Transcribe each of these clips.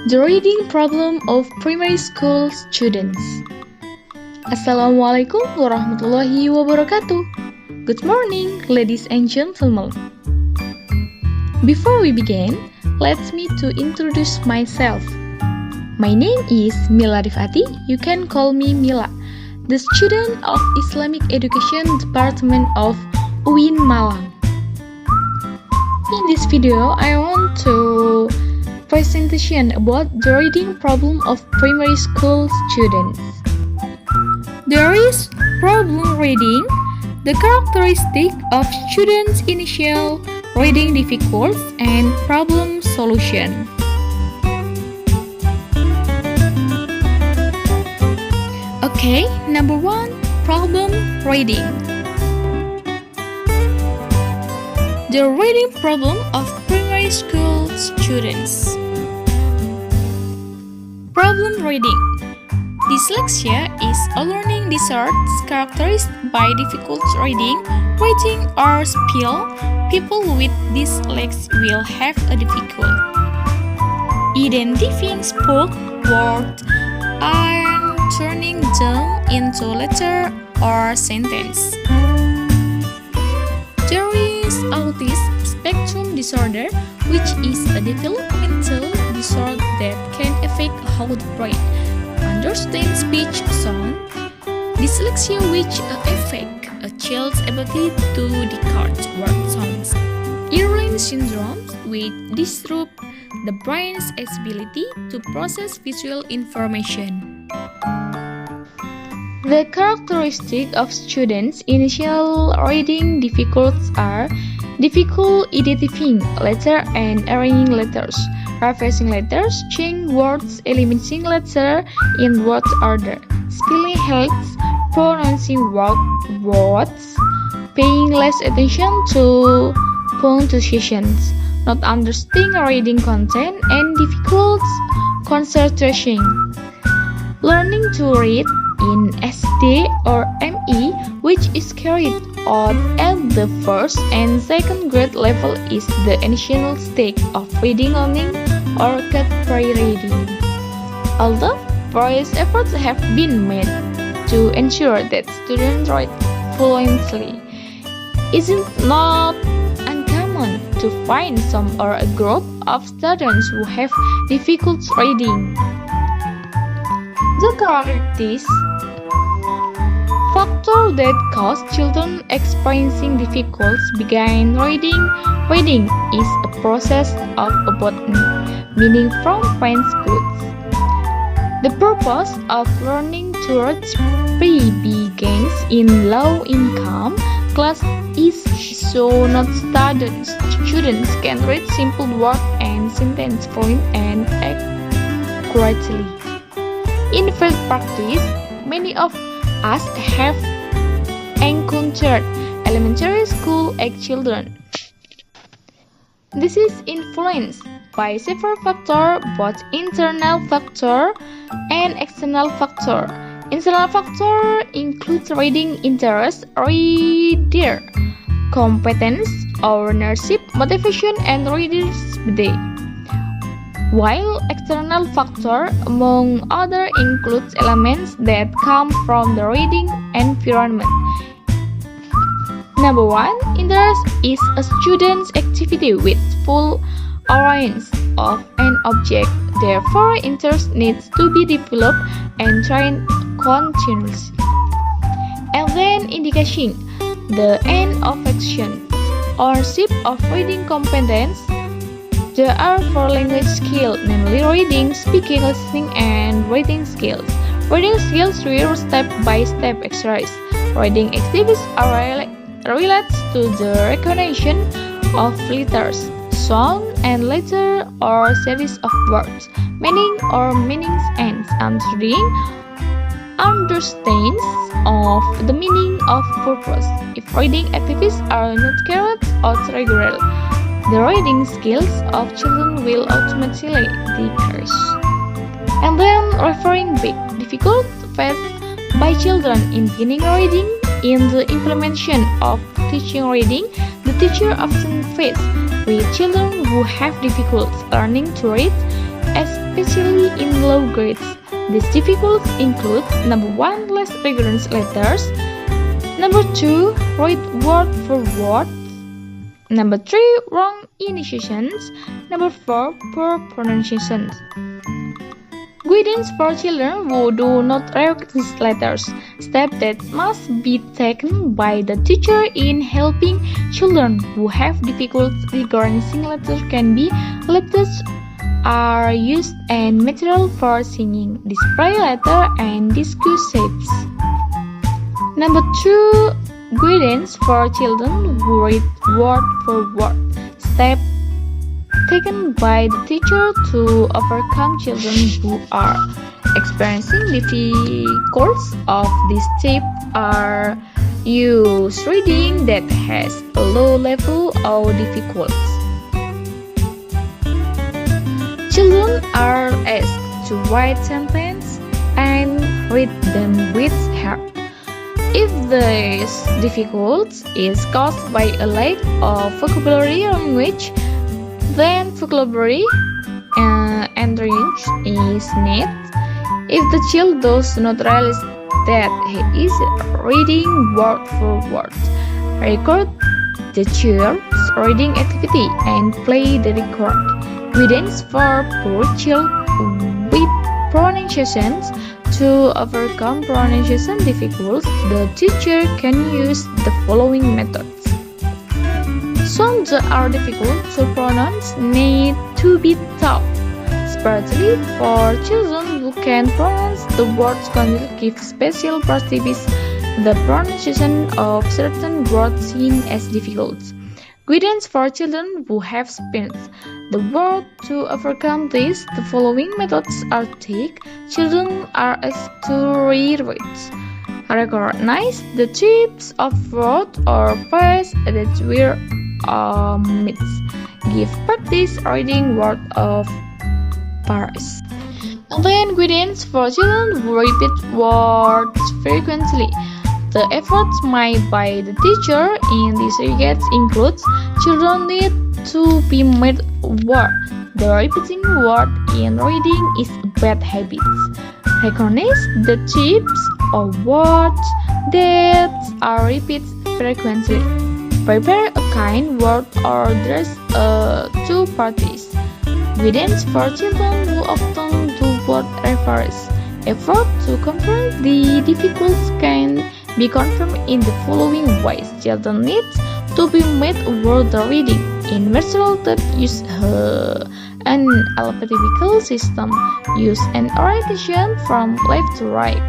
The reading problem of primary school students. Assalamualaikum warahmatullahi wabarakatuh. Good morning, ladies and gentlemen. Before we begin, let me to introduce myself. My name is Mila Rifati. You can call me Mila, the student of Islamic Education Department of UIN Malang. In this video, I want to presentation about the reading problem of primary school students. There is problem reading, the characteristic of students' initial reading difficulties and problem solution. Okay, number 1, problem reading. The reading problem of primary school students. Problem reading. Dyslexia is a learning disorder characterized by difficult reading, writing, or spell. People with dyslexia will have a difficult identifying spoken words and turning them into letter or sentence. There is autism spectrum disorder, which is a developmental disorder that can affect how the brain understands speech sound. Dyslexia, which affect a child's ability to decode word sounds. Irlen syndrome, which disrupt the brain's ability to process visual information. The characteristics of students' initial reading difficulties are difficult identifying letters and arranging letters, reversing letters, changing words, eliminating letters in word order, spelling helps, pronouncing words, paying less attention to punctuations, not understanding reading content, and difficult concentration. Learning to read in SD or ME, which is carried out at the first and second grade level, is the initial stage of reading learning or pre-reading. Although various efforts have been made to ensure that students write fluently, it is not uncommon to find some or a group of students who have difficulty reading. The characteristics factors that cause children experiencing difficulties begin reading is a process of botany, meaning from French goods. The purpose of learning to read begins in low-income class is so not students can read simple words and sentences fluently and accurately. In field practice, many of us have encountered elementary school-age children. This is influenced by several factors, both internal factor and external factor. Internal factor includes reading interest, reader competence, ownership, motivation, and reader's day. While external factor, among other, includes elements that come from the reading environment. Number 1, interest is a student's activity with full awareness of an object. Therefore, interest needs to be developed and trained continuously. And then indication, the end of action. Ownership of reading competence. There are 4 language skills, namely reading, speaking, listening, and writing skills. Reading skills require step-by-step exercise. Reading activities are related to the recognition of letters, sound, and letter or series of words, meaning or meanings, and understands of the meaning of purpose. If reading activities are not carried out regularly, the reading skills of children will automatically decrease. And then referring back, difficult faced by children in beginning reading. In the implementation of teaching reading, the teacher often faces with children who have difficulty learning to read especially in low grades. These difficulties include number 1, less rigorous letters, number 2, read word for word, number 3, wrong initiations, number 4, poor pronunciations. Guidance for children who do not recognize letters. Steps that must be taken by the teacher in helping children who have difficulty recognizing letters can be letters are used and material for singing, display letter, and discuss shapes. Number 2, guidance for children who read word for word. Step taken by the teacher to overcome children who are experiencing difficulties of this type are use reading that has a low level of difficulty. Children are asked to write sentences and read them with heart. If this difficulty is caused by a lack of vocabulary language, then vocabulary enrich is needed. If the child does not realize that he is reading word for word, record the child's reading activity and play the record. Guidance for poor child with pronunciations. To overcome pronunciation difficulties, the teacher can use the following methods. Sounds that are difficult to pronounce need to be taught, especially for children who can pronounce the words correctly. Give special practice the pronunciation of certain words seen as difficult. Guidance for children who have experienced the word. To overcome this, the following methods are taken. Children are asked to read words, recognize the types of words or phrases that were omits. Give practice reading word of phrases. And then guidance for children who repeat words frequently. The efforts made by the teacher in this regard includes children need to be made aware the repeating word in reading is a bad habit. Recognize the types of words that are repeated frequently. Prepare a kind word or address to parties. Guidance for children who often do word reference. Effort to confront the difficulties can be confirmed in the following ways. Children need to be made aware the reading in material that use an alphabetical system. Use an orientation from left to right.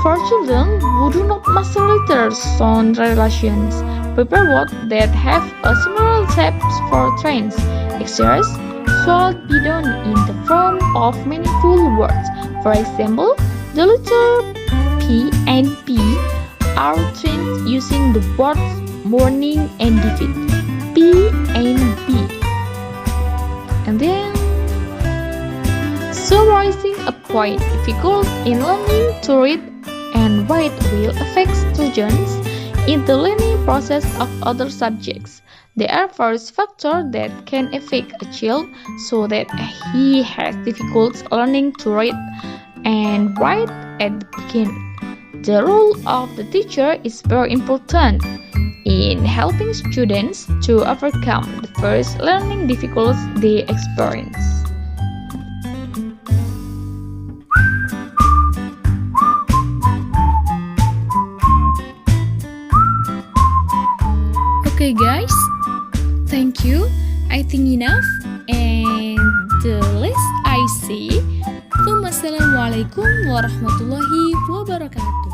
For children who do not master letters, sound relations, prepare words that have a similar shapes for trains. Exercise should be done in the form of meaningful words. For example, the letter P and P are trained using the words morning and defeat. P and B. And then summarizing a point. Difficult in learning to read and write will affect students in the learning process of other subjects. There are various factors that can affect a child so that he has difficulty learning to read and write at the beginning. The role of the teacher is very important in helping students to overcome the first learning difficulties they experience. Okay guys, thank you. I think enough. And the last I say, Assalamualaikum warahmatullahi wabarakatuh.